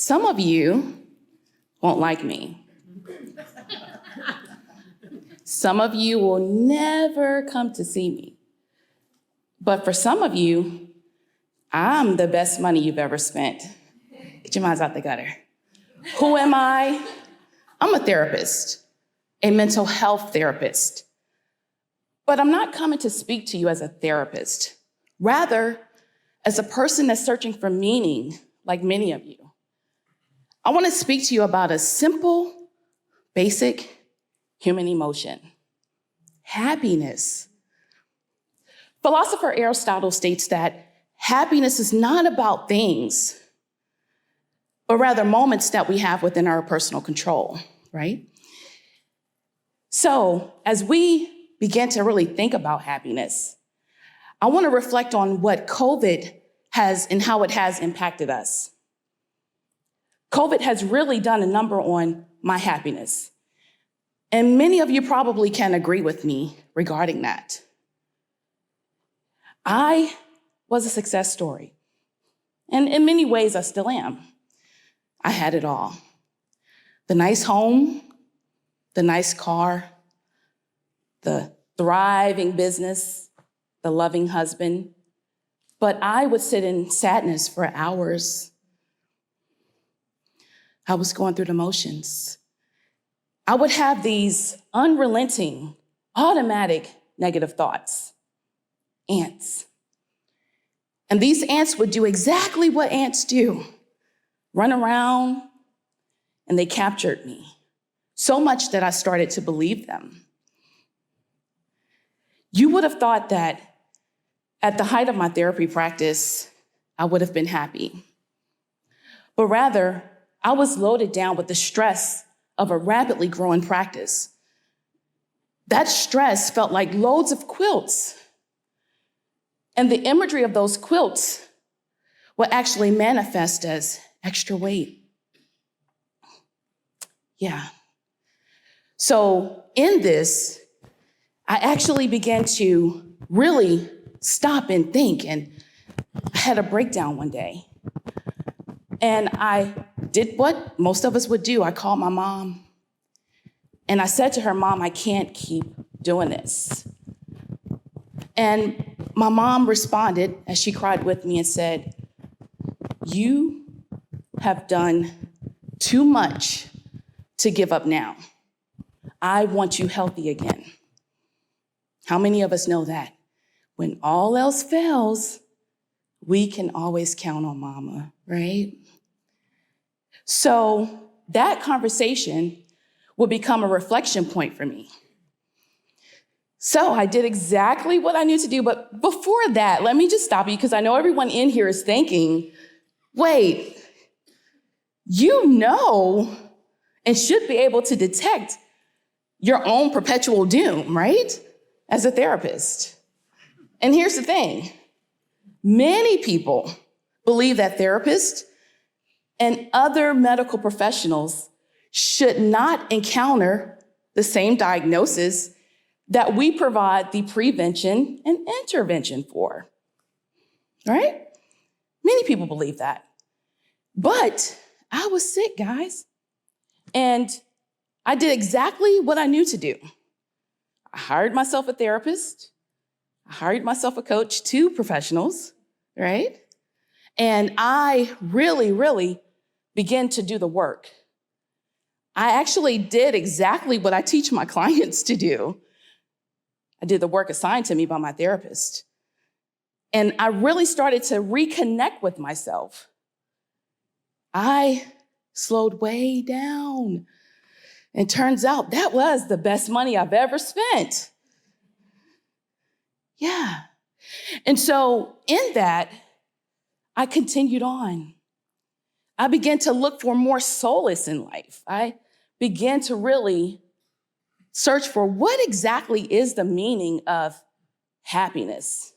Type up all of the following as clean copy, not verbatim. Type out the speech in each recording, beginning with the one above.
Some of you won't like me. Some of you will never come to see me. But for some of you, I'm the best money you've ever spent. Get your minds out the gutter. Who am I? I'm a therapist, a mental health therapist. But I'm not coming to speak to you as a therapist. Rather, as a person that's searching for meaning, like many of you. I want to speak to you about a simple, basic human emotion: happiness. Philosopher Aristotle states that happiness is not about things, but rather moments that we have within our personal control, right? So as we begin to really think about happiness, I want to reflect on what COVID has and how it has impacted us. COVID has really done a number on my happiness. And many of you probably can agree with me regarding that. I was a success story. And in many ways, I still am. I had it all. The nice home, the nice car, the thriving business, the loving husband. But I would sit in sadness for hours. I was going through the motions. I would have these unrelenting, automatic negative thoughts. Ants. And these ants would do exactly what ants do: run around, and they captured me. So much that I started to believe them. You would have thought that at the height of my therapy practice, I would have been happy. But rather, I was loaded down with the stress of a rapidly growing practice. That stress felt like loads of quilts. And the imagery of those quilts would actually manifest as extra weight. Yeah. So in this, I actually began to really stop and think, and I had a breakdown one day. And I did what most of us would do. I called my mom, and I said to her, "Mom, I can't keep doing this." And my mom responded as she cried with me and said, "You have done too much to give up now. I want you healthy again." How many of us know that? When all else fails, we can always count on mama, right? So that conversation would become a reflection point for me. So I did exactly what I knew to do. But before that, let me just stop you, because I know everyone in here is thinking, wait, you know and should be able to detect your own perpetual doom, right? As a therapist. And here's the thing. Many people believe that therapists and other medical professionals should not encounter the same diagnosis that we provide the prevention and intervention for, right? Many people believe that. But I was sick, guys. And I did exactly what I knew to do. I hired myself a therapist. I hired myself a coach, 2 professionals, right? And I really began to do the work. I actually did exactly what I teach my clients to do. I did the work assigned to me by my therapist. And I really started to reconnect with myself. I slowed way down. And turns out that was the best money I've ever spent. Yeah. And so in that, I continued on. I began to look for more solace in life. I began to really search for what exactly is the meaning of happiness.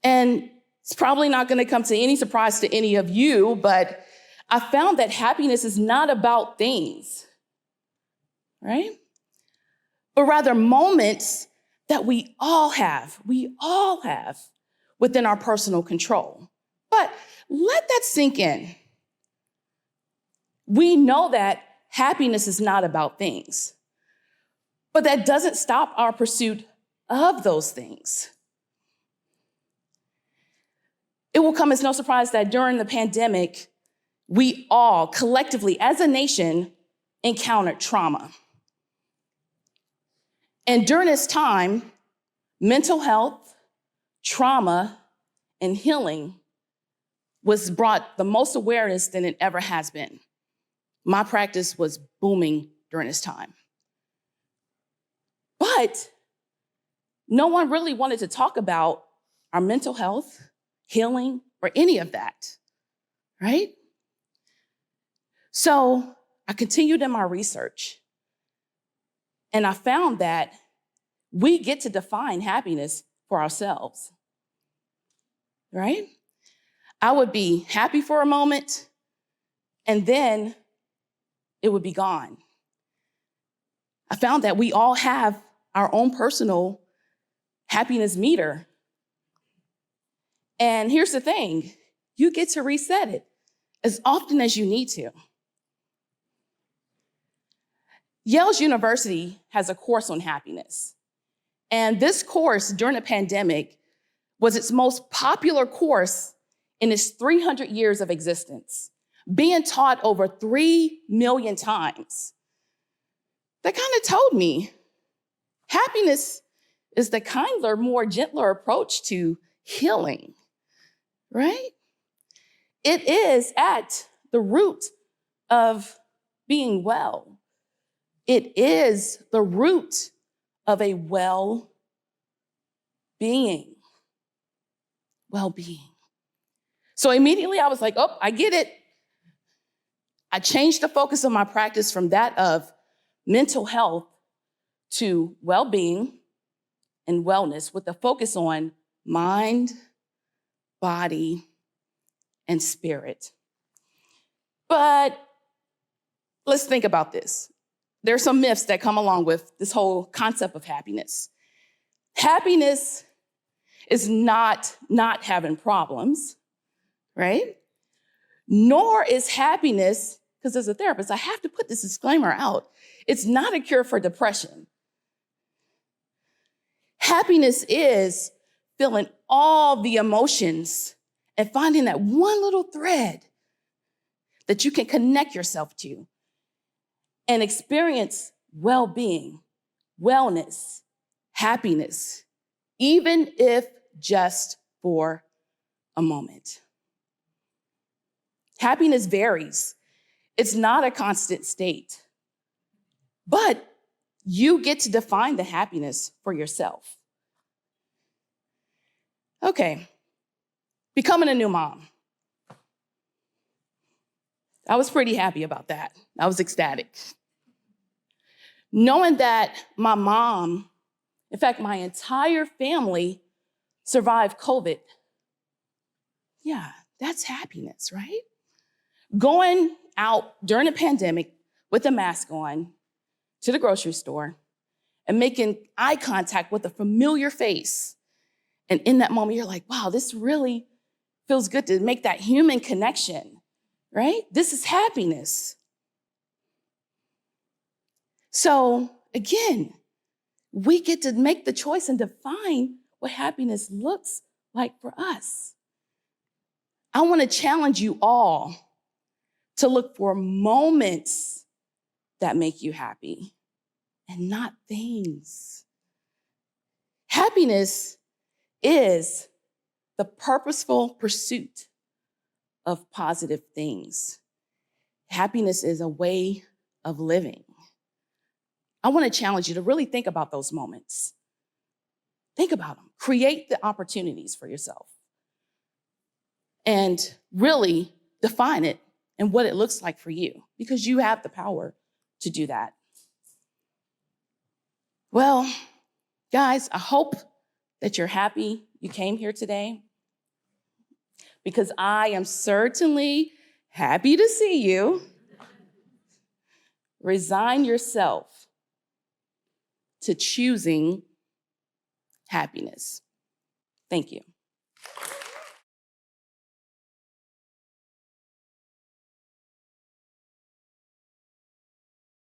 And it's probably not going to come to any surprise to any of you, but I found that happiness is not about things, right? But rather moments that we all have within our personal control. But let that sink in. We know that happiness is not about things, but that doesn't stop our pursuit of those things. It will come as no surprise that during the pandemic, we all collectively as a nation encountered trauma. And during this time, mental health, trauma, and healing was brought the most awareness than it ever has been. My practice was booming during this time. But no one really wanted to talk about our mental health, healing, or any of that, right? So I continued in my research, and I found that we get to define happiness for ourselves, right? I would be happy for a moment, and then it would be gone. I found that we all have our own personal happiness meter. And here's the thing, you get to reset it as often as you need to. Yale's University has a course on happiness. And this course during the pandemic was its most popular course in its 300 years of existence, being taught over 3 million times. That kind of told me happiness is the kinder, more gentler approach to healing, right? It is at the root of being well. It is the root of a well-being. Well-being. So immediately I was like, oh, I get it. I changed the focus of my practice from that of mental health to well-being and wellness with a focus on mind, body, and spirit. But let's think about this. There are some myths that come along with this whole concept of happiness. Happiness is not having problems, right? Nor is happiness, because as a therapist, I have to put this disclaimer out, it's not a cure for depression. Happiness is feeling all the emotions and finding that one little thread that you can connect yourself to and experience well-being, wellness, happiness, even if just for a moment. Happiness varies. It's not a constant state, but you get to define the happiness for yourself. Okay, becoming a new mom. I was pretty happy about that. I was ecstatic. Knowing that my mom, in fact, my entire family survived COVID. Yeah, that's happiness, right? Going out during a pandemic with a mask on to the grocery store and making eye contact with a familiar face. And in that moment, you're like, wow, this really feels good to make that human connection, right? This is happiness. So again, we get to make the choice and define what happiness looks like for us. I want to challenge you all to look for moments that make you happy and not things. Happiness is the purposeful pursuit of positive things. Happiness is a way of living. I want to challenge you to really think about those moments. Think about them. Create the opportunities for yourself. And really define it and what it looks like for you, because you have the power to do that. Well, guys, I hope that you're happy you came here today, because I am certainly happy to see you. Resign yourself to choosing happiness. Thank you.